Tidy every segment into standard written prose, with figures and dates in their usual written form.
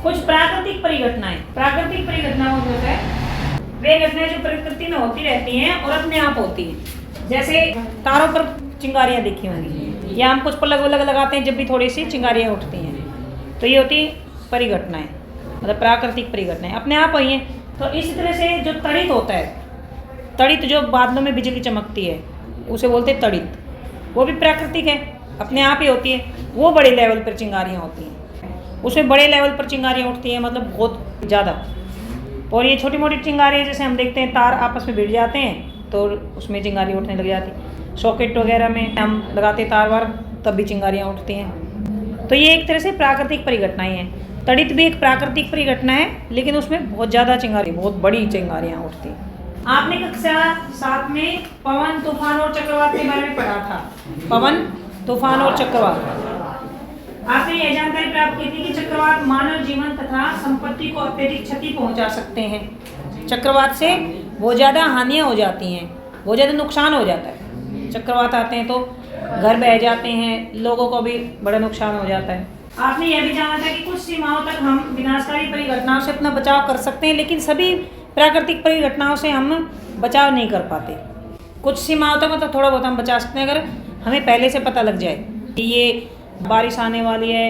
कुछ प्राकृतिक परिघटनाएं। प्राकृतिक परिघटनाओं जो है वे घटनाएं जो प्रकृति में होती रहती हैं और अपने आप होती हैं। जैसे तारों पर चिंगारियां दिखी होंगी, या हम कुछ प्लग वलग लगाते हैं जब भी थोड़ी सी चिंगारियां उठती हैं, तो ये होती परिघटनाएं, मतलब प्राकृतिक परिघटनाएं अपने आप हुई हैं। तो इसी तरह से जो तड़ित होता है, तड़ित जो बादलों में बिजली चमकती है उसे बोलते हैं तड़ित, वो भी प्राकृतिक है, अपने आप ही होती है। वो बड़े लेवल पर चिंगारियाँ होती हैं, उसमें बड़े लेवल पर चिंगारियाँ उठती हैं, मतलब बहुत ज़्यादा। और ये छोटी मोटी चिंगारियाँ जैसे हम देखते हैं तार आपस में भिड़ जाते हैं तो उसमें चिंगारियाँ उठने लग जाती। सॉकेट वगैरह में हम लगाते तार वार तब भी चिंगारियाँ उठती हैं। तो ये एक तरह से प्राकृतिक परिघटनाएँ हैं। तड़ित भी एक प्राकृतिक परिघटना है, लेकिन उसमें बहुत ज़्यादा चिंगारियाँ, बहुत बड़ी चिंगारियाँ उठती हैं। आपने कक्षा 7 में पवन, तूफान और चक्रवात के बारे में पढ़ा था। पवन, तूफान और चक्रवात। आपने यह जानकारी प्राप्त की थी कि चक्रवात मानव जीवन तथा संपत्ति को अत्यधिक क्षति पहुंचा सकते हैं। चक्रवात से बहुत ज़्यादा हानियां हो जाती हैं, बहुत ज़्यादा नुकसान हो जाता है। चक्रवात आते हैं तो घर बह जाते हैं, लोगों को भी बड़ा नुकसान हो जाता है। आपने यह भी जाना था कि कुछ सीमाओं तक हम विनाशकारी परिघटनाओं से अपना बचाव कर सकते हैं, लेकिन सभी प्राकृतिक परिघटनाओं से हम बचाव नहीं कर पाते। कुछ सीमाओं तक मतलब थोड़ा बहुत हम बचा सकते हैं, अगर हमें पहले से पता लग जाए कि ये बारिश आने वाली है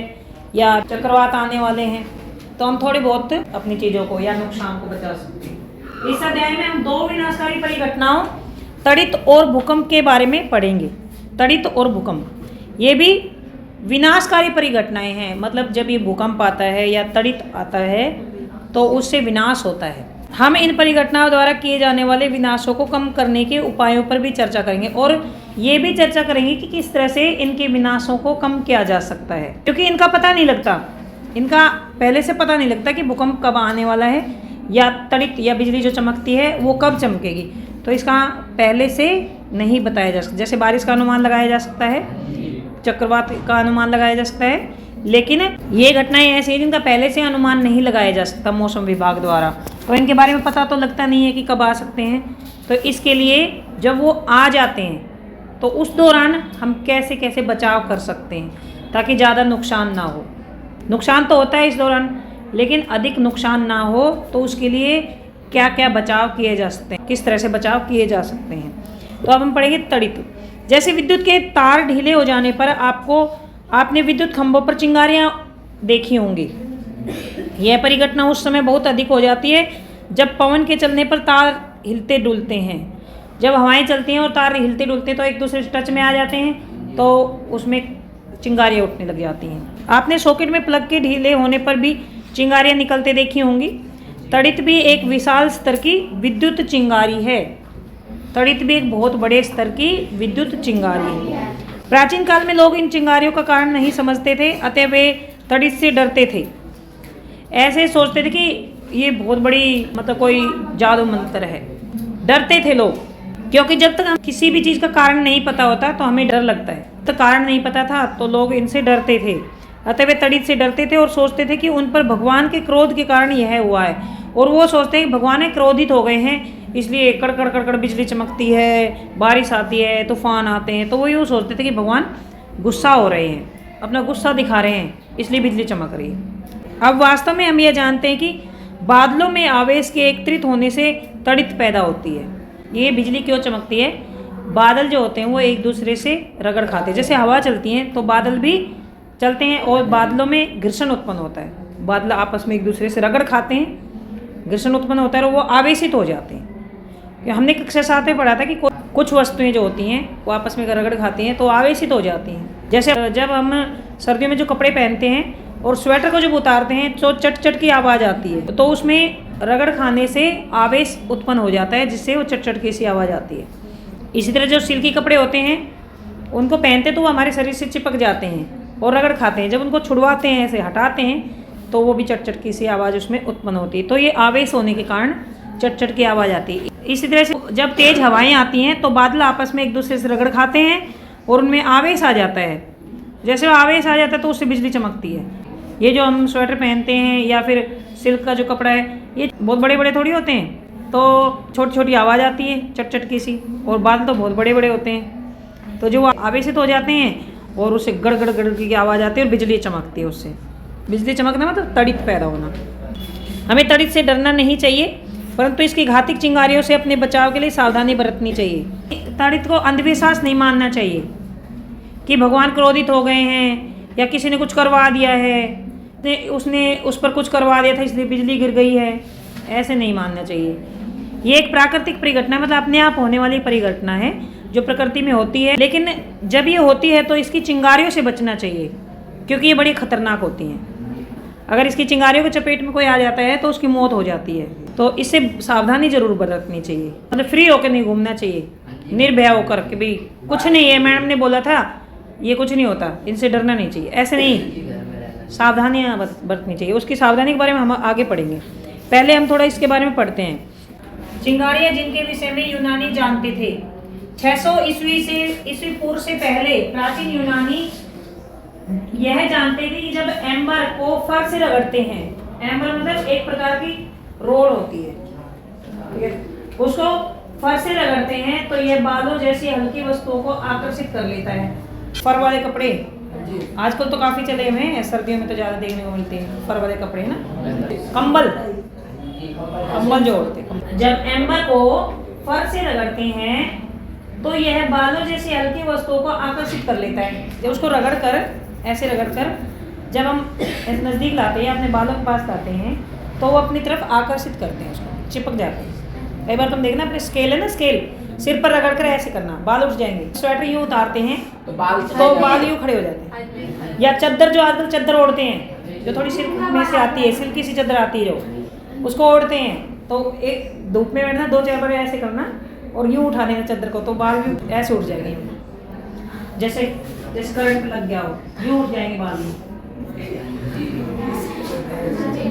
या चक्रवात आने वाले हैं, तो हम थोड़ी बहुत अपनी चीज़ों को या नुकसान को बचा सकते हैं। इस अध्याय में हम 2 विनाशकारी परिघटनाओं तड़ित और भूकंप के बारे में पढ़ेंगे। तड़ित और भूकंप ये भी विनाशकारी परिघटनाएं हैं, मतलब जब ये भूकंप आता है या तड़ित आता है तो उससे विनाश होता है। हम इन परिघटनाओं द्वारा किए जाने वाले विनाशों को कम करने के उपायों पर भी चर्चा करेंगे, और ये भी चर्चा करेंगे कि किस तरह से इनके विनाशों को कम किया जा सकता है, क्योंकि इनका पता नहीं लगता, इनका पहले से पता नहीं लगता कि भूकंप कब आने वाला है या तड़ित या बिजली जो चमकती है वो कब चमकेगी। तो इसका पहले से नहीं बताया जा सकता। जैसे बारिश का अनुमान लगाया जा सकता है, चक्रवात का अनुमान लगाया जा सकता है, लेकिन ये घटनाएं ऐसी हैं जिनका पहले से अनुमान नहीं लगाया जा सकता मौसम विभाग द्वारा। तो इनके बारे में पता तो लगता नहीं है कि कब आ सकते हैं। तो इसके लिए जब वो आ जाते हैं तो उस दौरान हम कैसे कैसे बचाव कर सकते हैं ताकि ज़्यादा नुकसान ना हो। नुकसान तो होता है इस दौरान, लेकिन अधिक नुकसान ना हो, तो उसके लिए क्या क्या बचाव किए जा सकते हैं, किस तरह से बचाव किए जा सकते हैं। तो अब हम पढ़ेंगे तड़ित। जैसे विद्युत के तार ढीले हो जाने पर आपने विद्युत खंभों पर चिंगारियाँ देखी होंगी। यह परिघटना उस समय बहुत अधिक हो जाती है जब पवन के चलने पर तार हिलते डुलते हैं। जब हवाएं चलती हैं और तार हिलते डुलते हैं तो एक दूसरे से टच में आ जाते हैं, तो उसमें चिंगारियाँ उठने लग जाती हैं। आपने सॉकेट में प्लग के ढीले होने पर भी चिंगारियाँ निकलते देखी होंगी। तड़ित भी एक विशाल स्तर की विद्युत चिंगारी है। तड़ित भी एक बहुत बड़े स्तर की विद्युत चिंगारी है। प्राचीन काल में लोग इन चिंगारियों का कारण नहीं समझते थे, अतः वे तड़ित से डरते थे। ऐसे सोचते थे कि ये बहुत बड़ी मतलब कोई जादू मंत्र है। डरते थे लोग, क्योंकि जब तक हम किसी भी चीज़ का कारण नहीं पता होता तो हमें डर लगता है। तो कारण नहीं पता था तो लोग इनसे डरते थे, अतः वे तड़ित से डरते थे और सोचते थे कि उन पर भगवान के क्रोध के कारण यह हुआ है। और वो सोचते हैं कि भगवान क्रोधित हो गए हैं, इसलिए कड़कड़ कड़कड़ बिजली चमकती है, बारिश आती है, तूफान आते हैं। तो वो यूँ सोचते थे कि भगवान गुस्सा हो रहे हैं, अपना गुस्सा दिखा रहे हैं, इसलिए बिजली चमक रही है। अब वास्तव में हम ये जानते हैं कि बादलों में आवेश के एकत्रित होने से तड़ित पैदा होती है। ये बिजली क्यों चमकती है? बादल जो होते हैं वो एक दूसरे से रगड़ खाते हैं। जैसे हवा चलती है तो बादल भी चलते हैं और बादलों में घर्षण उत्पन्न होता है। बादल आपस में एक दूसरे से रगड़ खाते हैं, घर्षण उत्पन्न होता है और वो आवेशित हो जाते हैं। हमने कक्षा 7 में पढ़ा था कि कुछ वस्तुएं जो होती हैं वो आपस में रगड़ खाती हैं तो आवेशित हो जाती हैं। जैसे जब हम सर्दियों में जो कपड़े पहनते हैं और स्वेटर को जब उतारते हैं तो चट चट की आवाज़ आती है, तो उसमें रगड़ खाने से आवेश उत्पन्न हो जाता है, जिससे वो चट चट की सी आवाज़ आती है। इसी तरह जो सिल्की कपड़े होते हैं उनको पहनते तो वो हमारे शरीर से चिपक जाते हैं और रगड़ खाते हैं। जब उनको छुड़वाते हैं, ऐसे हटाते हैं, तो वो भी चट चट की सी आवाज़ उसमें उत्पन्न होती है। तो ये आवेश होने के कारण चट चट की आवाज़ आती है। इसी तरह से जब तेज़ हवाएं आती हैं तो बादल आपस में एक दूसरे से रगड़ खाते हैं और उनमें आवेश आ जाता है। जैसे वो आवेश आ जाता है तो उससे बिजली चमकती है। ये जो हम स्वेटर पहनते हैं या फिर सिल्क का जो कपड़ा है, ये बहुत बड़े बड़े थोड़ी होते हैं, तो छोटी छोटी आवाज़ आती है चट चट की सी, और बादल तो बहुत बड़े बड़े होते हैं। तो जो वो आवेशित हो जाते हैं और उससे गड़ गड़ गड़ की आवाज़ आती है और बिजली चमकती है उससे। बिजली चमकना मतलब तड़ित पैदा होना। हमें तड़ित से डरना नहीं चाहिए, परंतु इसकी घातक चिंगारियों से अपने बचाव के लिए सावधानी बरतनी चाहिए। तड़ित को अंधविश्वास नहीं मानना चाहिए कि भगवान क्रोधित हो गए हैं या किसी ने कुछ करवा दिया है, उसने उस पर कुछ करवा दिया था इसलिए बिजली गिर गई है, ऐसे नहीं मानना चाहिए। ये एक प्राकृतिक परिघटना मतलब अपने आप होने वाली परिघटना है जो प्रकृति में होती है, लेकिन जब ये होती है तो इसकी चिंगारियों से बचना चाहिए क्योंकि ये बड़ी खतरनाक होती हैं। अगर इसकी चिंगारियों के चपेट में कोई आ जाता है तो उसकी मौत हो जाती है, तो इससे सावधानी जरूर बरतनी चाहिए। मतलब फ्री होकर नहीं घूमना चाहिए, निर्भय होकर कि भाई कुछ नहीं है, मैडम ने बोला था ये कुछ नहीं होता, इनसे डरना नहीं चाहिए, ऐसे नहीं, सावधानियाँ बरतनी चाहिए। उसकी सावधानी के बारे में हम आगे पढ़ेंगे, पहले हम थोड़ा इसके बारे में पढ़ते हैं। चिंगारियाँ जिनके विषय में यूनानी जानते थे। 600 ईस्वी पूर्व से पहले प्राचीन यूनानी यह जानते थे कि जब एम्बर को फर से रगड़ते हैं, एम्बर मतलब एक प्रकार की रोड होती है, उसको फर से रगड़ते हैं तो यह बालों जैसी हल्की वस्तुओं को आकर्षित कर लेता है। फर वाले कपड़े आजकल तो काफी चले हुए हैं, सर्दियों में तो ज्यादा देखने को मिलते हैं फर वाले कपड़े ना, कंबल जो होते हैं। जब एम्बर को फर से रगड़ते हैं तो यह बालों जैसी हल्की वस्तुओं को आकर्षित कर लेता है। जब उसको ऐसे रगड़कर जब हम नज़दीक लाते हैं, अपने बालों के पास लाते हैं तो वो अपनी तरफ आकर्षित करते हैं, उसको चिपक जाते हैं। कई बार तुम देखना अपने स्केल है ना, स्केल सिर पर रगड़ कर ऐसे करना, बाल उठ जाएंगे। स्वेटर यूँ उतारते हैं तो बाल यूँ खड़े हो जाते हैं। या चद्दर, जो आजकल चद्दर ओढ़ते हैं, जो थोड़ी सिल्क में से आती है, सिल्की सी चद्दर आती है जो, उसको ओढ़ते हैं तो एक धूप में बैठना, 2-4 बार ऐसे करना और यूँ उठा देना चद्दर को, तो बाल भी ऐसे उठ जाएंगे, जैसे करंट लग गया हो, यूँ उठ जाएंगे बाल भी।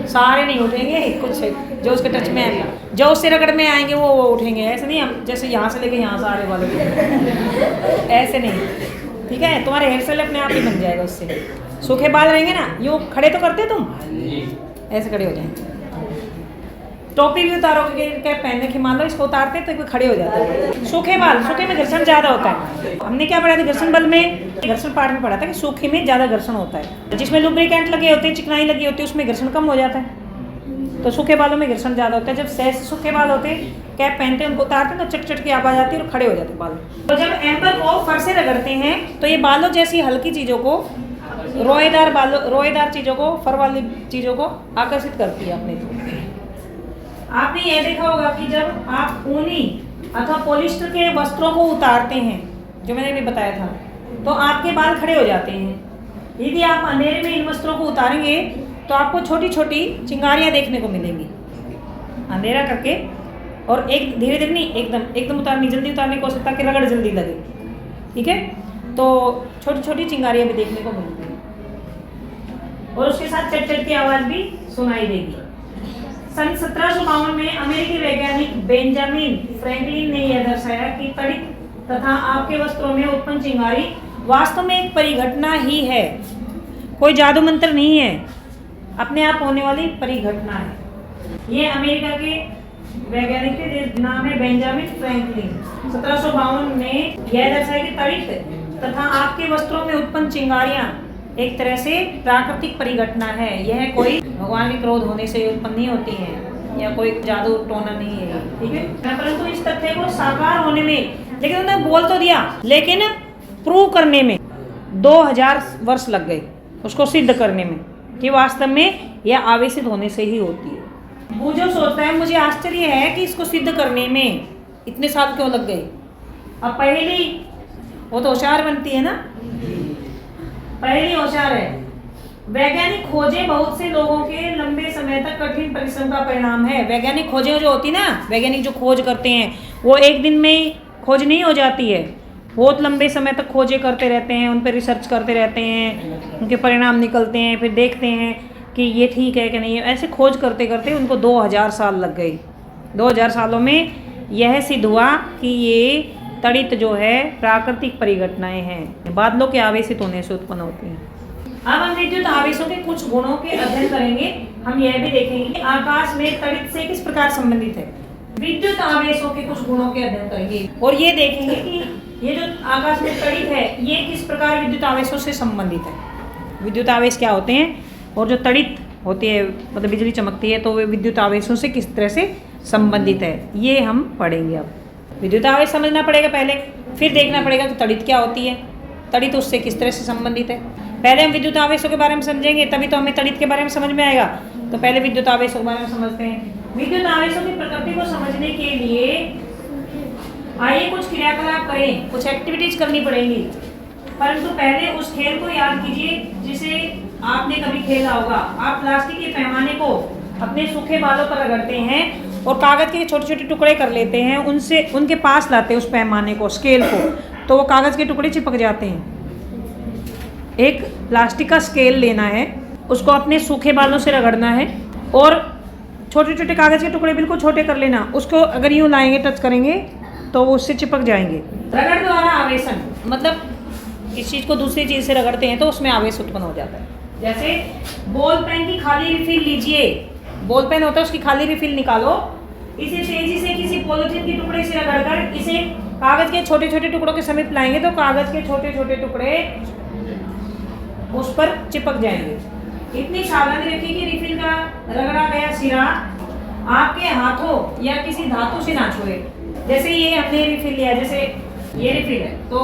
सारे नहीं उठेंगे, कुछ जो उसके टच में आएंगे, जो उससे रगड़ में आएंगे वो उठेंगे। ऐसे नहीं हम जैसे यहाँ से लेके यहाँ सारे वाले ऐसे नहीं, ठीक है। तुम्हारे हेयर स्टाइल अपने आप ही बन जाएगा उससे। सूखे बाल रहेंगे ना, यूँ खड़े तो करते तुम, ऐसे खड़े हो जाएंगे। टोपी भी उतारोगे, कैप पहनने की, मान लो इसको उतारते तो खड़े हो जाते हैं। सूखे बाल, सूखे में घर्षण ज़्यादा होता है। हमने क्या पढ़ा था घर्षण बल में, घर्षण पाठ में पढ़ा था कि सूखे में ज़्यादा घर्षण होता है। जिसमें लुब्रिकेंट लगे होते हैं, चिकनाई लगी होती है, उसमें घर्षण कम हो जाता है। तो सूखे बालों में घर्षण ज़्यादा होता है। जब सहज सूखे बाल होते हैं, कैप पहनते हैं, उनको उतारते हैं तो चट चट की आवाज़ आती है और खड़े हो जाते हैं बाल। तो जब एम्बर को फर से रगड़ते हैं तो ये बालों जैसी हल्की चीज़ों को, रोएदार चीज़ों को, फर वाली चीज़ों को आकर्षित करती है अपने तरफ। आपने यह देखा होगा कि जब आप ऊनी अथवा पॉलिस्टर के वस्त्रों को उतारते हैं, जो मैंने भी बताया था, तो आपके बाल खड़े हो जाते हैं। यदि आप अंधेरे में इन वस्त्रों को उतारेंगे तो आपको छोटी छोटी चिंगारियां देखने को मिलेंगी। अंधेरा करके, और एक धीरे धीरे नहीं, एकदम उतारनी, जल्दी उतारने की कोशिश ताकि रगड़ जल्दी लगे, ठीक है। तो छोटी छोटी चिंगारियां भी देखने को मिलती हैं और उसके साथ चट चट की आवाज़ भी सुनाई देगी। सन 1752 में अमेरिकी वैज्ञानिक बेंजामिन फ्रैंकलिन ने यह दर्शाया कि तड़ित तथा आपके वस्त्रों में उत्पन्न चिंगारी वास्तव में एक परिघटना ही है, कोई जादू मंत्र नहीं है, अपने आप होने वाली परिघटना है। ये अमेरिका के वैज्ञानिक के नाम है बेंजामिन फ्रैंकलिन। 1752 में यह दर्शाया कि तड़ित तथा आपके वस्त्रों में उत्पन्न चिंगारियां एक तरह से प्राकृतिक परिघटना है। यह कोई भगवान के क्रोध होने से उत्पन्न नहीं होती है या कोई जादू टोना नहीं है, ठीक है। परंतु इस तथ्य को साकार होने में, लेकिन उन्होंने बोल तो दिया, लेकिन प्रूव करने में 2000 वर्ष लग गए, उसको सिद्ध करने में कि वास्तव में यह आवेशित होने से ही होती है। वो जो सोचता है, मुझे आश्चर्य है कि इसको सिद्ध करने में इतने साल क्यों लग गए। अब पहली वो तो होशियार बनती है ना, पहली होशियार है। वैज्ञानिक खोजें बहुत से लोगों के लंबे समय तक कठिन परिश्रम का परिणाम है। वैज्ञानिक खोजें जो होती ना, वैज्ञानिक जो खोज करते हैं वो एक दिन में खोज नहीं हो जाती है, बहुत लंबे समय तक खोजें करते रहते हैं, उन पर रिसर्च करते रहते हैं, उनके परिणाम निकलते हैं, फिर देखते हैं कि ये ठीक है कि नहीं है। ऐसे खोज करते करते उनको 2000 साल लग गए। 2000 सालों में यह सिद्ध हुआ कि ये तड़ित जो है प्राकृतिक परिघटनाएं हैं, बादलों के आवेशित होने से उत्पन्न होती हैं। अब हम विद्युत आवेशों के कुछ गुणों के अध्ययन करेंगे। हम यह भी देखेंगे कि आकाश में तड़ित से किस प्रकार संबंधित है। विद्युत आवेशों के कुछ गुणों के अध्ययन करेंगे और ये देखेंगे कि ये जो आकाश में तड़ित है ये किस प्रकार विद्युत आवेशों से संबंधित है। विद्युत आवेश क्या होते हैं, और जो तड़ित होती है मतलब बिजली चमकती है तो वे विद्युत आवेशों से किस तरह से संबंधित है, ये हम पढ़ेंगे। अब विद्युत आवेश समझना पड़ेगा पहले, फिर देखना पड़ेगा कि तड़ित क्या होती है, तड़ित उससे किस तरह से संबंधित है। पहले हम विद्युत आवेशों के बारे में समझेंगे तभी तो हमें तड़ित के बारे में समझ में आएगा। तो पहले विद्युत आवेशों के बारे में समझते हैं। विद्युत आवेशों की प्रकृति को समझने के लिए आइए कुछ क्रियाकलाप करें, कुछ एक्टिविटीज करनी पड़ेंगी। परंतु पहले उस खेल को याद कीजिए जिसे आपने कभी खेला होगा। आप प्लास्टिक के पैमाने को अपने सूखे बालों पर रगड़ते हैं और कागज के छोटे छोटे टुकड़े कर लेते हैं, उनसे उनके पास लाते हैं उस पैमाने को, स्केल को, तो वो कागज के टुकड़े चिपक जाते हैं। एक प्लास्टिक का स्केल लेना है, उसको अपने सूखे बालों से रगड़ना है और छोटे छोटे कागज के टुकड़े बिल्कुल छोटे कर लेना। उसको अगर यूँ लाएंगे, टच करेंगे तो वो उससे चिपक जाएंगे। रगड़ द्वारा आवेशन मतलब इस चीज़ को दूसरी चीज़ से रगड़ते हैं तो उसमें आवेश उत्पन्न हो जाता है। जैसे बॉल पेन की खाली रिफिल लीजिए, बॉल पेन होता है उसकी खाली रिफिल निकालो, इसे तेजी से किसी पॉलिथीन के टुकड़े से रगड़कर इसे कागज के छोटे छोटे टुकड़ों के समीप लाएंगे तो कागज के छोटे छोटे टुकड़े उस पर चिपक जाएंगे। इतनी सावधानी रखिए कि रिफिल का रगड़ा गया सिरा आपके हाथों या किसी धातु से ना छुए। जैसे ये हमने रिफिल लिया, जैसे ये रिफिल है तो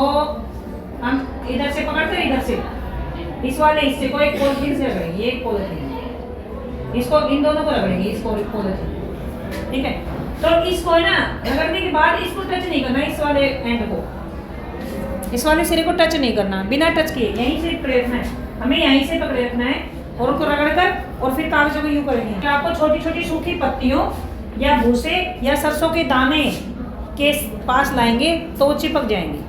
हम इधर से पकड़ते हैं, इधर से इस वाले हिस्से को एक पॉलिथीन से रगड़ेंगे, ये एक पॉलिथीन, इसको इन दोनों को रगड़ेंगे, इसको पॉलिथीन, ठीक है। तो इसको है ना रगड़ने के बाद इसको टच नहीं करना, इस वाले एंड को, इस वाले सिरे को टच नहीं करना, बिना टच किए यहीं से पकड़े रखना है, हमें यहीं से पकड़े रखना है और उनको रगड़कर और फिर कागजों को यूं करेंगे। तो आपको छोटी छोटी सूखी पत्तियों या भूसे या सरसों के दाने के पास लाएंगे तो वो चिपक जाएंगे।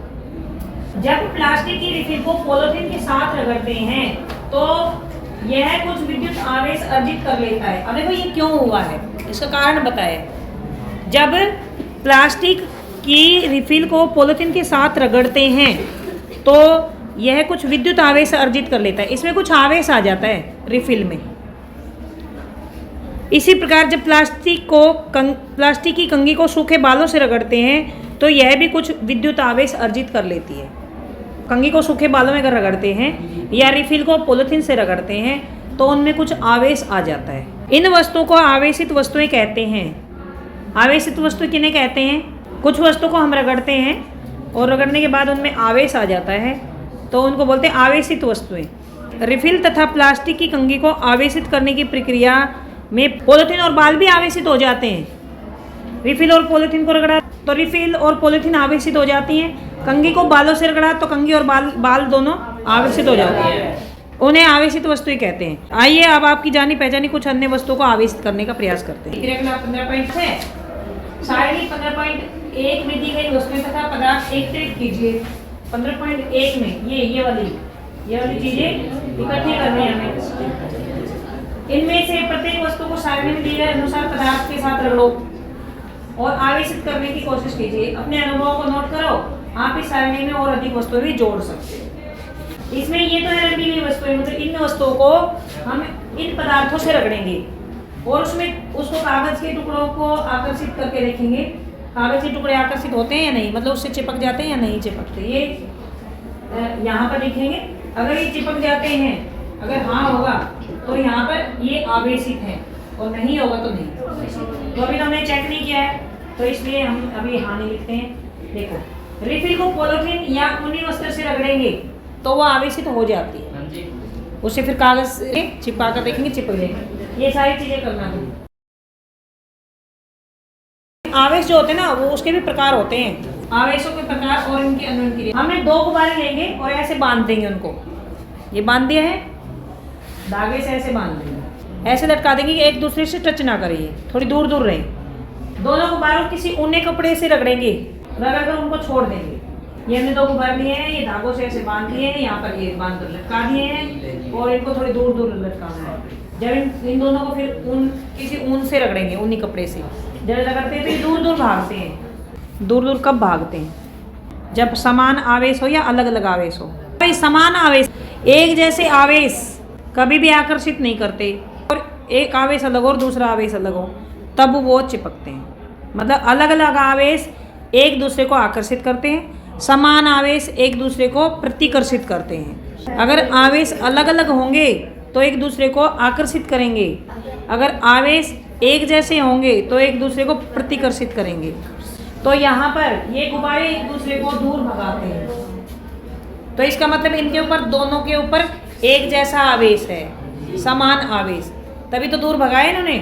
जब प्लास्टिक की रिफिल को पॉलिथीन के साथ रगड़ते हैं तो यह कुछ विद्युत आवेश अर्जित कर लेता है। अब देखो ये क्यों हुआ है, इसका कारण बताया। जब प्लास्टिक की रिफिल को पॉलिथीन के साथ रगड़ते हैं तो यह कुछ विद्युत आवेश अर्जित कर लेता है, इसमें कुछ आवेश आ जाता है रिफिल में। इसी प्रकार जब प्लास्टिक की कंघी को सूखे बालों से रगड़ते हैं तो यह भी कुछ विद्युत आवेश अर्जित कर लेती है। कंघी को सूखे बालों में अगर रगड़ते हैं या रिफिल को पॉलिथीन से रगड़ते हैं तो उनमें कुछ आवेश आ जाता है। इन वस्तुओं को आवेशित वस्तुएं कहते हैं। आवेशित वस्तु किन्हें कहते हैं? कुछ वस्तु को हम रगड़ते हैं और रगड़ने के बाद उनमें आवेश आ जाता है तो उनको बोलते हैं आवेशित वस्तुएं। रिफिल तथा प्लास्टिक की कंघी को आवेशित करने की प्रक्रिया में पॉलिथीन और बाल भी आवेशित हो जाते हैं। रिफिल और पॉलिथीन को रगड़ा तो रिफिल और पॉलिथीन आवेशित हो जाती हैं। कंघी को बालों से रगड़ा तो कंघी और बाल दोनों आवेशित हो जाते हैं। उन्हें आवेशित वस्तुएं कहते हैं। आइए अब आपकी जानी पहचानी कुछ अन्य वस्तुओं को आवेशित करने का प्रयास करते हैं। 15.6 सारणी 15.1 में दी गई वस्तुएं तथा पदार्थ एकत्रित कीजिए। 15.1 में ये वाली चीजें इकट्ठी करनी है हमें। इनमें से प्रत्येक वस्तु को सारणी में दिए गए अनुसार पदार्थ के साथ रगड़ो और आवेशित करने की कोशिश कीजिए। अपने अनुभव को नोट करो, आप इस सारणी में और अधिक वस्तुएं भी जोड़ सकते हैं। इसमें ये तो है रखी गई वस्तुएं, मतलब इन वस्तुओं को हम इन पदार्थों से रगड़ेंगे और उसमें उसको कागज के टुकड़ों को आकर्षित करके देखेंगे। कागज के टुकड़े आकर्षित होते हैं या नहीं, मतलब उससे चिपक जाते हैं या नहीं चिपकते। ये यहाँ पर देखेंगे, अगर ये चिपक जाते हैं, अगर हाँ होगा तो यहाँ पर ये आवेशित है और नहीं होगा तो नहीं। तो अभी तो हमने चेक नहीं किया है तो इसलिए हम अभी हाँ नहीं लिखते हैं। देखो, रिफिल को पॉलिथीन या ऊनी वस्त्र से रगड़ेंगे तो वो आवेशित हो जाती है, उसे फिर कागज से चिपका कर देखेंगे, चिपक जाएगी। ये सारी चीजें करना है। आवेश जो होते हैं ना वो उसके भी प्रकार होते हैं, आवेशों के प्रकार और इनके अन्वयन के लिए। हमें 2 गुब्बारे लेंगे और ऐसे बांध देंगे उनको। ये बांध दिया है, धागे से ऐसे बांध देंगे, ऐसे लटका देंगे कि एक दूसरे से टच ना करें, थोड़ी दूर दूर रहे। दोनों गुब्बारों को किसी ऊने कपड़े से रगड़ेंगे, रगड़ कर उनको छोड़ देंगे। ये हमने 2 गुब्बारे लिए हैं, ये धागों से ऐसे बांध दिए हैं, यहाँ पर ये बांध कर लटका दिए हैं और इनको थोड़ी दूर दूर लटकाना है। जब इन दोनों को फिर किसी ऊन से रगड़ेंगे, ऊनी कपड़े से। जब रगड़ते हैं तो ये दूर दूर भागते हैं। दूर दूर कब भागते हैं? जब समान आवेश हो या अलग अलग आवेश हो। भाई समान आवेश, एक जैसे आवेश कभी भी आकर्षित नहीं करते, और एक आवेश अलग और दूसरा आवेश अलग हो तब वो चिपकते हैं। मतलब अलग अलग आवेश एक दूसरे को आकर्षित करते हैं, समान आवेश एक दूसरे को प्रतिकर्षित करते हैं। अगर आवेश अलग अलग होंगे तो एक दूसरे को आकर्षित करेंगे। अगर आवेश एक जैसे होंगे तो एक दूसरे को प्रतिकर्षित करेंगे। तो यहाँ पर ये गुब्बारे एक दूसरे को दूर भगाते हैं, तो इसका मतलब इनके ऊपर, दोनों के ऊपर एक जैसा आवेश है, समान आवेश, तभी तो दूर भगाए इन्होंने।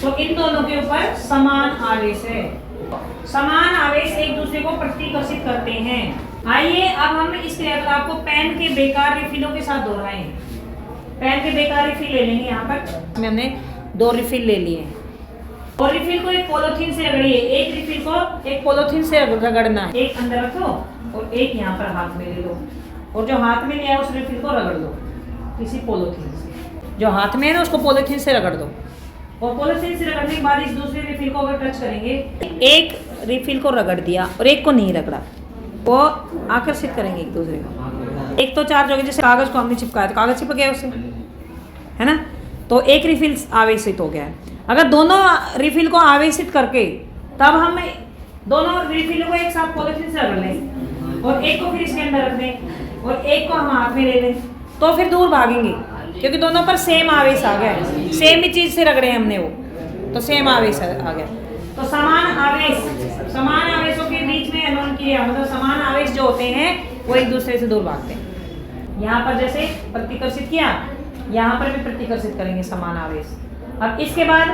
तो इन दोनों के ऊपर समान आवेश है। समान आवेश एक दूसरे को प्रतिकर्षित करते हैं। आइए अब हम इस क्रियाकलाप को पेन के बेकार रिफिलों के साथ दोहराएं। पेन के बेकार रिफिल ले लेंगे। यहाँ पर हमने 2 रिफिल ले लिए हैं और रिफिल को एक पॉलीथीन से रगड़िए। एक रिफिल को एक पॉलीथीन से रगड़ना है। एक अंदर रखो और एक यहाँ पर हाथ में ले लो, और जो हाथ में लिया है उस रिफिल को रगड़ दो किसी पॉलीथीन से। जो हाथ में है ना उसको पॉलीथीन से रगड़ दो, और पॉलीथीन से रगड़ने के बाद इस दूसरे रिफिल को अगर टच करेंगे, एक रिफिल को रगड़ दिया और एक को नहीं रगड़ा, वो आकर्षित करेंगे एक दूसरे को। एक तो चार्ज हो गया, जैसे कागज को हमने चिपकाया तो कागज चिपक गया उससे, है ना, तो एक रिफिल आवेशित हो गया है। अगर दोनों रिफिल को आवेशित करके तब हम दोनों रिफिल को एक साथ पॉलीथीन से रगड़ लें और एक को फिर इसके अंदर रख दें और एक को हम हाथ में ले लें, तो फिर दूर भागेंगे क्योंकि दोनों पर सेम आवेश आ गया है। सेम ही चीज से रगड़े हमने वो, तो सेम आवेश आ गया। तो समान आवेशों के बीच में एनोन क्रिया, मतलब समान आवेश जो होते हैं वो एक दूसरे से दूर भागते हैं। यहाँ पर जैसे प्रतिकर्षित किया, यहाँ पर भी प्रतिकर्षित करेंगे समान आवेश। अब इसके बाद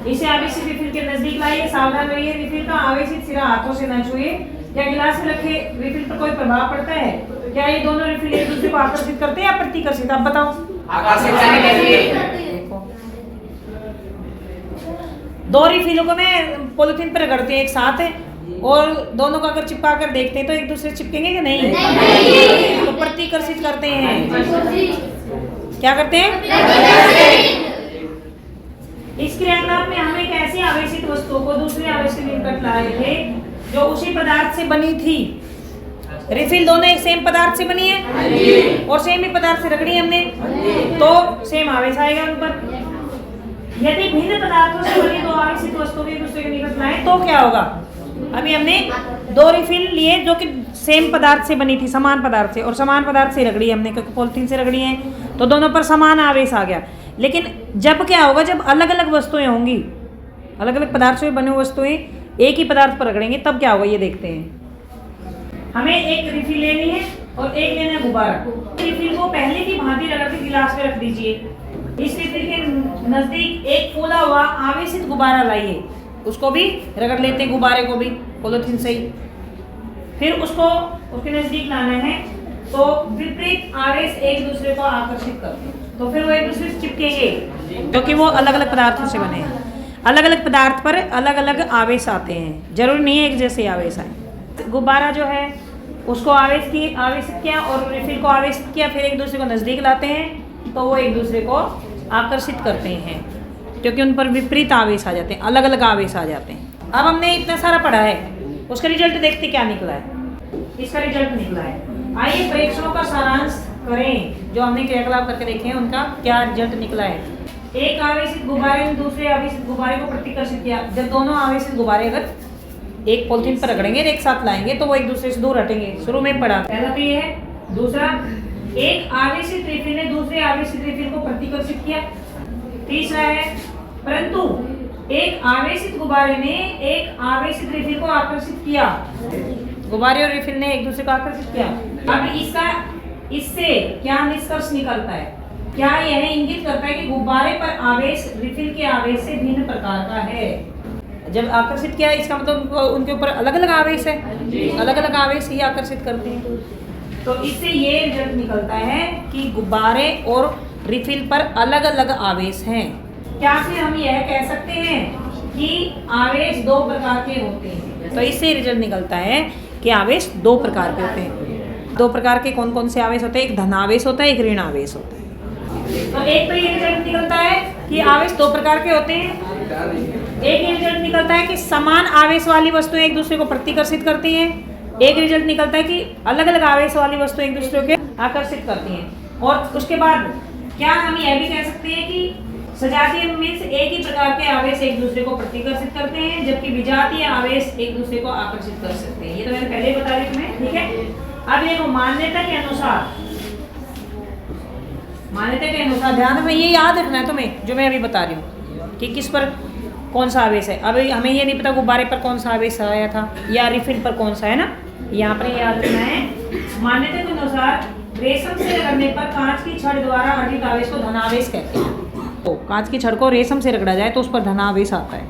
इसे आवेशित रिफिल के नजदीक लाइए। सावधान रहिए, रिफिल का आवेशित सिरा हाथों से न छुए। क्या गिलास में रखे रिफिल पर कोई प्रभाव पड़ता है? क्या ये दोनों रिफिल एक दूसरे को आकर्षित करते हैं या प्रतिकर्षित? आप बताओ। आकर्षित करेंगे। देखो 2 रिफिलों को मैं पॉलिथीन पर रगड़ते हैं एक साथ है, और दोनों को अगर चिपका कर देखते हैं तो एक दूसरे चिपकेंगे कि नहीं? नहीं। तो प्रतिकर्षित करते हैं। क्या करते हैं? इस क्रियाकलाप में हम एक ऐसी आवेशित वस्तु को दूसरे आवेश से निकट लाए थे जो उसी पदार्थ से बनी थी। रिफिल दोनों एक सेम पदार्थ से बनी है और सेम ही पदार्थ से रगड़ी हमने, तो सेम आवेश आएगा उन पर। यदि भिन्न पदार्थों से बनी 2 आवेशित वस्तुओं को एक दूसरे के निकट लाए तो क्या होगा? अभी हमने 2 रिफिल लिए जो कि सेम पदार्थ से बनी थी, समान पदार्थ से, और समान पदार्थ से रगड़ी हमने क्योंकि पॉलिथीन से रगड़ी है, तो दोनों पर समान आवेश आ गया। लेकिन जब क्या होगा, जब अलग अलग वस्तुएं होंगी, अलग अलग पदार्थों से बनी वस्तुएं एक ही पदार्थ पर रगड़ेंगे, तब क्या होगा ये देखते हैं। हमें एक रिफिल लेनी है और एक लेना है गुब्बारा। रिफिल को पहले की भांति रगड़ के गिलास में रख दीजिए। इस रिफिल के नजदीक एक फूला हुआ आवेशित गुब्बारा लाइए, उसको भी रगड़ लेते हैं, गुब्बारे को भी पॉलीथीन से ही। फिर उसको उसके नजदीक लाना है, तो विपरीत आवेश एक दूसरे को आकर्षित करते हैं, तो फिर वो एक दूसरे से चिपकेंगे क्योंकि वो अलग अलग पदार्थों से बने हैं। अलग अलग पदार्थ पर अलग अलग आवेश आते हैं, जरूरी नहीं है एक जैसे आवेश आए। गुब्बारा जो है उसको आवेशित किया और रिफिल को आवेशित किया, फिर एक दूसरे को नज़दीक लाते हैं तो वो एक दूसरे को आकर्षित करते हैं क्योंकि उन पर विपरीत आवेश आ जाते हैं, अलग अलग आवेश आ जाते हैं। अब हमने इतना सारा पढ़ा है, उसका रिजल्ट देखते क्या निकला है। इसका रिजल्ट निकला है, आइए परीक्षणों का सारांश करें जो हमने क्रियाकलाप करके देखे हैं, उनका क्या रिजल्ट निकला है। एक आवेशित गुब्बारे ने दूसरे आवेशित गुब्बारे को प्रतिकर्षित किया। जब दोनों आवेशित गुब्बारे अगर एक पॉलिथीन पर रगड़ेंगे, एक साथ लाएंगे, तो वो एक दूसरे से दूर हटेंगे। शुरू में पढ़ा, पहला तो ये है। दूसरा, एक आवेशित रिफिल ने दूसरे आवेशित रिफिल को प्रतिकर्षित किया। तीसरा है, परंतु एक आवेशित गुब्बारे ने एक आवेशित रिफिल को आकर्षित किया। गुब्बारे और रिफिल ने एक दूसरे को आकर्षित किया। अब इससे क्या निष्कर्ष निकलता है? क्या यह इंगित करता है कि गुब्बारे पर आवेश रिफिल के आवेश से भिन्न प्रकार का है? जब आकर्षित किया इसका मतलब उनके ऊपर अलग अलग आवेश है, अलग अलग आवेश ही आकर्षित करते हैं। तो इससे ये रिजल्ट निकलता है कि गुब्बारे और रिफिल पर अलग अलग आवेश हैं। क्या फिर हम यह कह सकते हैं कि आवेश 2 प्रकार के होते हैं? तो इससे रिजल्ट निकलता है कि आवेश 2 प्रकार के होते हैं। 2 प्रकार के कौन कौन से आवेश होते हैं? एक धनावेश होता है, एक ऋण आवेश होता है। तो एक तो ये रिजल्ट निकलता है कि आवेश 2 प्रकार के होते हैं। एक ये रिजल्ट निकलता है कि समान आवेश वाली वस्तुएं एक दूसरे को प्रतिकर्षित करती हैं। एक रिजल्ट निकलता है कि अलग अलग आवेश वाली वस्तुएं एक दूसरे को आकर्षित करती हैं। और उसके बाद क्या हम यह भी कह सकते हैं कि सजातीय मीन्स एक ही प्रकार के आवेश एक दूसरे को प्रतिकर्षित करते हैं, जबकि विजातीय आवेश एक दूसरे को आकर्षित कर सकते हैं। ये तो मैंने पहले बता दी तुम्हें, ठीक है। अब ये मान्यता के अनुसार मान्यता के अनुसार ध्यान में ये याद रखना है तुम्हें जो मैं अभी बता रही हूँ कि किस पर कौन सा आवेश है। अभी हमें ये नहीं पता गुब्बारे पर कौन सा आवेश आया था या रिफिल पर कौन सा है ना, यहाँ पर याद रखना है। मान्यता के अनुसार रेशम से रगड़ने पर कांच की छड़ द्वारा अर्जित आवेश को धनावेश कहते हैं। तो कांच की छड़ को रेशम से रगड़ा जाए तो उस पर धनावेश आता है।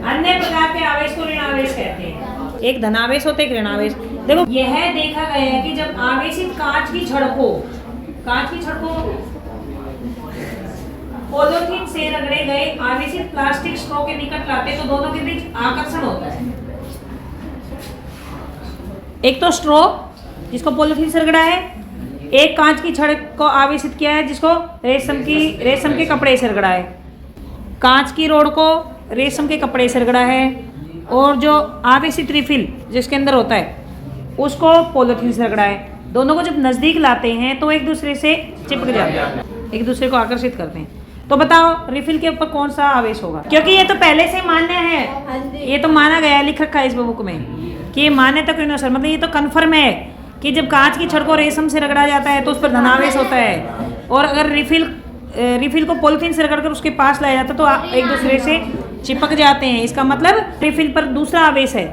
अन्य प्रकार के आवेश को ऋणावेश कहते हैं। एक धनावेश होता है, एक ऋणावेश। देखो यह देखा गया है कि जब आवेशित कांच की छड़ को पॉलीथीन से रगड़े गए आवेशित प्लास्टिक स्ट्रॉ के निकट लाते तो दोनों के बीच आकर्षण होता है। एक तो स्ट्रॉ जिसको पॉलीथीन से रगड़ा है, एक कांच की छड़ को आवेशित किया है जिसको रेशम के कपड़े से रगड़ा है। कांच की रोड को रेशम के कपड़े से रगड़ा है और जो आवेशित रिफिल जिसके अंदर होता है उसको पॉलीथीन से रगड़ा है। दोनों को जब नज़दीक लाते हैं तो एक दूसरे से चिपक जाते हैं, एक दूसरे को आकर्षित करते हैं। तो बताओ रिफिल के ऊपर कौन सा आवेश होगा? क्योंकि ये तो पहले से मान्य है, ये तो माना गया है, लिख रखा है इस बुक में कि ये मान्यता के अनुसार, मतलब ये तो कन्फर्म है कि जब कांच की छड़ को रेशम से रगड़ा जाता है तो उस पर धनावेश होता है, और अगर रिफिल को पॉलीथीन से रगड़कर उसके पास लाया जाता है तो एक दूसरे से चिपक जाते हैं। इसका मतलब रिफिल पर दूसरा आवेश है,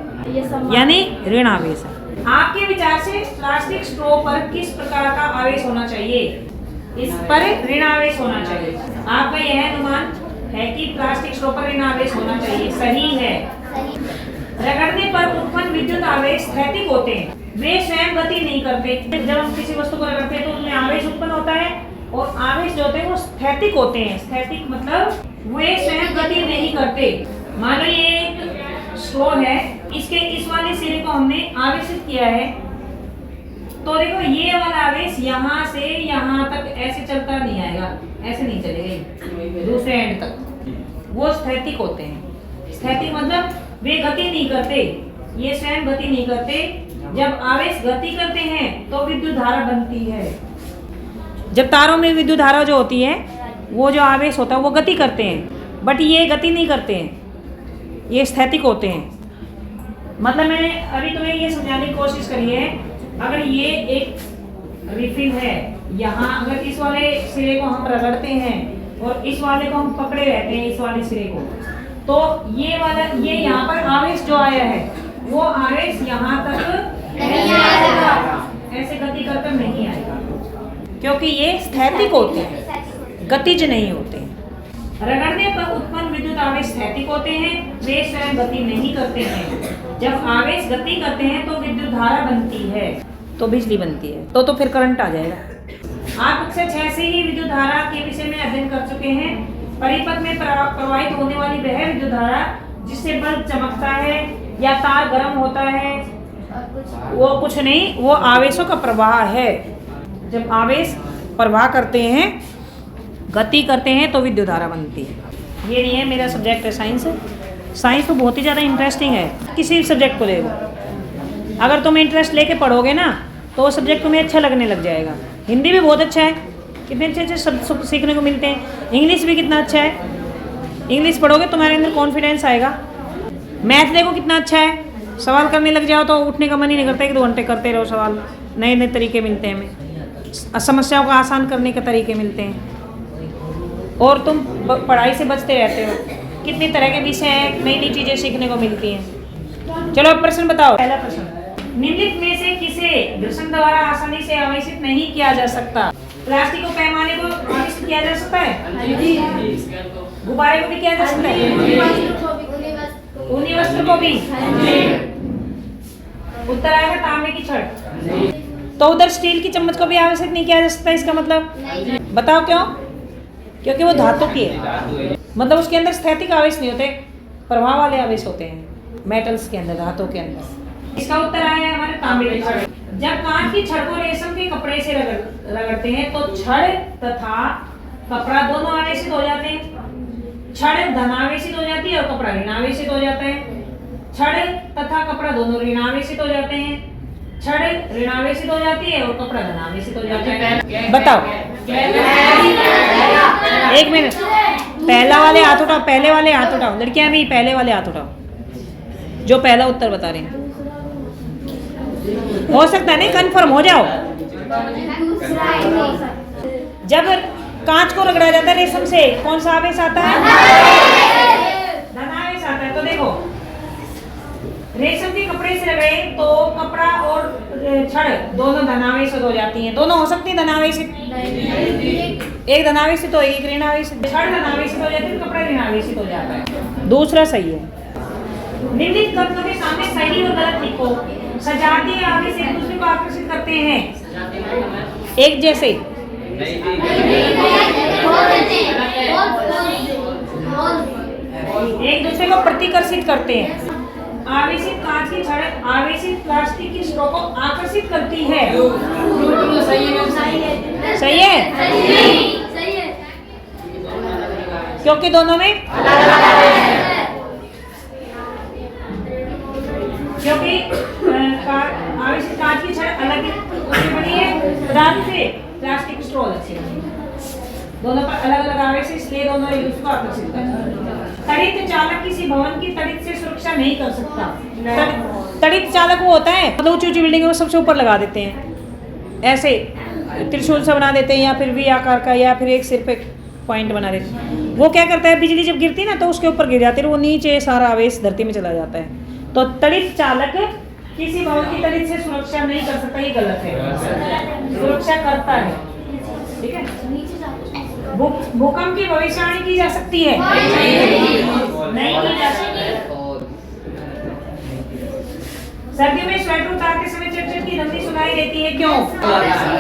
यानी ऋण आवेश है। आपके विचार से प्लास्टिक स्ट्रॉ पर किस प्रकार का आवेश होना चाहिए? इस पर ऋण आवेश होना चाहिए। आपका यह अनुमान है कि प्लास्टिक स्ट्रॉ पर ऋण आवेश होना चाहिए, सही है। रगड़ने पर उत्पन्न विद्युत आवेश स्थैतिक होते हैं, वे स्वयं गति नहीं करते। जब हम किसी वस्तु को रगड़ते हैं तो उनमें आवेश उत्पन्न होता है और आवेश जो होते हैं वो स्थैतिक होते हैं। स्थैतिक मतलब वे स्वयं गति नहीं करते। मान लो ये एक स्ट्रॉ है, इसके इस वाले सिरे को हमने आवेशित किया है, तो देखो ये वाला आवेश यहाँ से यहाँ तक ऐसे चलता नहीं आएगा, ऐसे नहीं चलेगा दूसरे एंड तक। वो स्थैतिक होते हैं। स्थैतिक मतलब वे गति नहीं करते, ये स्वयं गति नहीं करते। जब आवेश गति करते हैं तो विद्युत धारा बनती है। जब तारों में विद्युत धारा जो होती है, वो जो आवेश होता है वो गति करते हैं, बट ये गति नहीं करते हैं, ये स्थैतिक होते हैं। मतलब मैंने अभी तुम्हें ये समझाने की कोशिश करी है, अगर ये एक रिफिल है, यहाँ अगर इस वाले सिरे को हम रगड़ते हैं और इस वाले को हम पकड़े रहते हैं, इस वाले सिरे को, तो ये वाला ये यहाँ पर आवेश जो आया है वो आवेश यहाँ तक नहीं आएगा, ऐसे गति करकर नहीं आएगा, क्योंकि ये स्थैतिक होते हैं, गतिज नहीं होते हैं। रगड़ने पर उत्पन्न विद्युत आवेश स्थैतिक होते हैं, वे स्वयं गति नहीं करते हैं। जब आवेश गति करते हैं तो विद्युत धारा बनती है, तो बिजली बनती है, तो फिर करंट आ जाएगा। आप कक्षा 6 से ही विद्युत धारा के विषय में अध्ययन कर चुके हैं। परिपथ में प्रवाहित होने वाली वह विद्युत धारा जिससे बल्ब चमकता है या तार गर्म होता है, वो कुछ नहीं, वो आवेशों का प्रवाह है। जब आवेश प्रवाह करते हैं, गति करते हैं, तो विद्युत धारा बनती है। ये नहीं है मेरा सब्जेक्ट है साइंस। साइंस तो बहुत ही ज़्यादा इंटरेस्टिंग है, किसी भी सब्जेक्ट को ले लो, अगर तुम इंटरेस्ट लेके पढ़ोगे ना तो वो सब्जेक्ट तुम्हें अच्छा लगने लग जाएगा। हिंदी भी बहुत अच्छा है, कितने अच्छे अच्छे शब्द सीखने को मिलते हैं। इंग्लिश भी कितना अच्छा है, इंग्लिश पढ़ोगे तुम्हारे अंदर कॉन्फिडेंस आएगा। मैथ देखो कितना अच्छा है, सवाल करने लग जाओ तो उठने का मन ही नहीं करता, 1-2 घंटे करते रहो सवाल। नए नए तरीके मिलते हैं हमें, समस्याओं को आसान करने के तरीके मिलते हैं, और तुम पढ़ाई से बचते रहते हो। कितनी तरह के विषय हैं, नई नई चीज़ें सीखने को मिलती हैं। चलो अब प्रश्न बताओ। पहला प्रश्न, निम्नलिखित में से किसे घर्षण द्वारा आसानी से आवेशित नहीं किया जा सकता? प्लास्टिक को पैमाने को आवेशित किया जा सकता है, गुब्बारे को भी किया जा सकता है, ऊनी वस्त्र को भी। उत्तर आएगा तांबे की छड़। तो उधर स्टील की चम्मच को भी आवेशित नहीं किया जा सकता, इसका मतलब बताओ क्यों? क्योंकि वो धातु की है, मतलब उसके अंदर स्थैतिक आवेश नहीं होते, प्रवाह वाले आवेश होते हैं मेटल्स के अंदर, धातु के अंदर। इसका उत्तर आया हमारे तांबे की छड़। जब कांच की छड़ को रेशम के कपड़े से रगड़ते हैं तो छड़ तथा कपड़ा दोनों आवेशित हो जाते हैं। छड़ धनावेशित हो जाती है और कपड़ा ऋणावेशित हो जाता है। छड़ तथा कपड़ा दोनों ऋणावेशित हो जाते हैं। छड़ ऋणावेशित हो जाती है और कपड़ा धनावेशित हो जाता है। बताओ, एक मिनट, पहला वाले हाथ उठाओ, पहले वाले हाथ उठाओ, लड़कियां भी पहले वाले हाथ उठाओ जो पहला उत्तर बता रहे हैं। हो सकता है नहीं, कंफर्म हो जाओ। जब कांच को रगड़ा जाता है रेशम से, कौन सा आवेश आता है? धनावेश आता है। तो देखो, रेशम के कपड़े से रगड़े तो कपड़ा और छड़ दोनों धनावेशित हो जाती हैं। दोनों हो सकती है धनावेशित? एक धनावेशित हो, एक ऋणावेशित। छड़ धनावेशित हो जाती है, कपड़ा ऋणावेशित हो जाता है। दूसरा सही है। निम्नलिखित कथनों के सामने सही और गलत लिखो। सजातीय आवेश एक दूसरे को आकर्षित करते हैं। एक जैसे एक दूसरे को प्रतिकर्षित करते हैं। आवेशित कांच की छड़ आवेशित प्लास्टिक की स्ट्रॉ को आकर्षित करती है। सही है? क्योंकि दोनों में क्योंकि आवेशित कांच की छड़ अलग बनी है पदार्थ से, प्लास्टिक स्ट्रॉ अलग से। दोनों पर अलग अलग आवेश, इसलिए दोनों एक दूसरे को आकर्षित करते हैं। तड़ित चालक किसी भवन की तड़ित से सुरक्षा नहीं कर सकता। तड़ित चालक वो होता है, मतलब ऊंची ऊंची बिल्डिंग में सबसे ऊपर लगा देते हैं, ऐसे त्रिशूल सा बना देते हैं, या फिर वी आकार का, या फिर एक सिर पे पॉइंट बना देते हैं। वो क्या करता है, बिजली जब गिरती है ना तो उसके ऊपर गिर जाती है, वो नीचे सारा आवेश धरती में चला जाता है। तो तड़ित चालक किसी भवन की तड़ित से सुरक्षा नहीं कर सकता, ये गलत है। सुरक्षा करता है। ठीक है। भूकंप की भविष्यवाणी की जा सकती है? नहीं की जा सकती। सर्दियों में स्वेटर उतारते समय चिटचिट की ध्वनि सुनाई देती है, क्यों?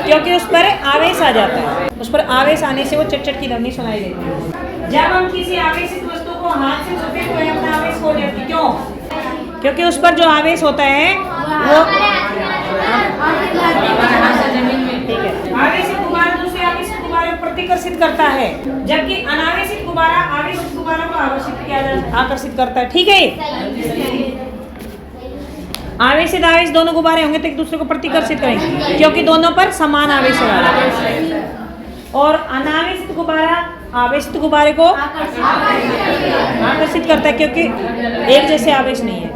क्योंकि उस पर आवेश आ जाता है, उस पर आवेश आने से वो चिटचिट की ध्वनि सुनाई देती है। जब हम किसी आवेशित वस्तु को हाथ से छूते तो अपना आवेश खो देती, क्यों? क्योंकि उस पर जो आवेश होता है वो आवेशित गुब्बारा दूसरे आवेशित गुब्बारे को प्रतिकर्षित करता है, जबकि अनावेशित गुब्बारा आवेशित गुब्बारा को आकर्षित करता है। ठीक है। आवेशित आवेश दोनों गुब्बारे होंगे तो एक दूसरे को प्रतिकर्षित करेंगे, क्योंकि दोनों पर समान आवेश है। और अनावेशित गुब्बारा आवेशित गुब्बारे को आकर्षित करता है, क्योंकि एक जैसे आवेश नहीं है।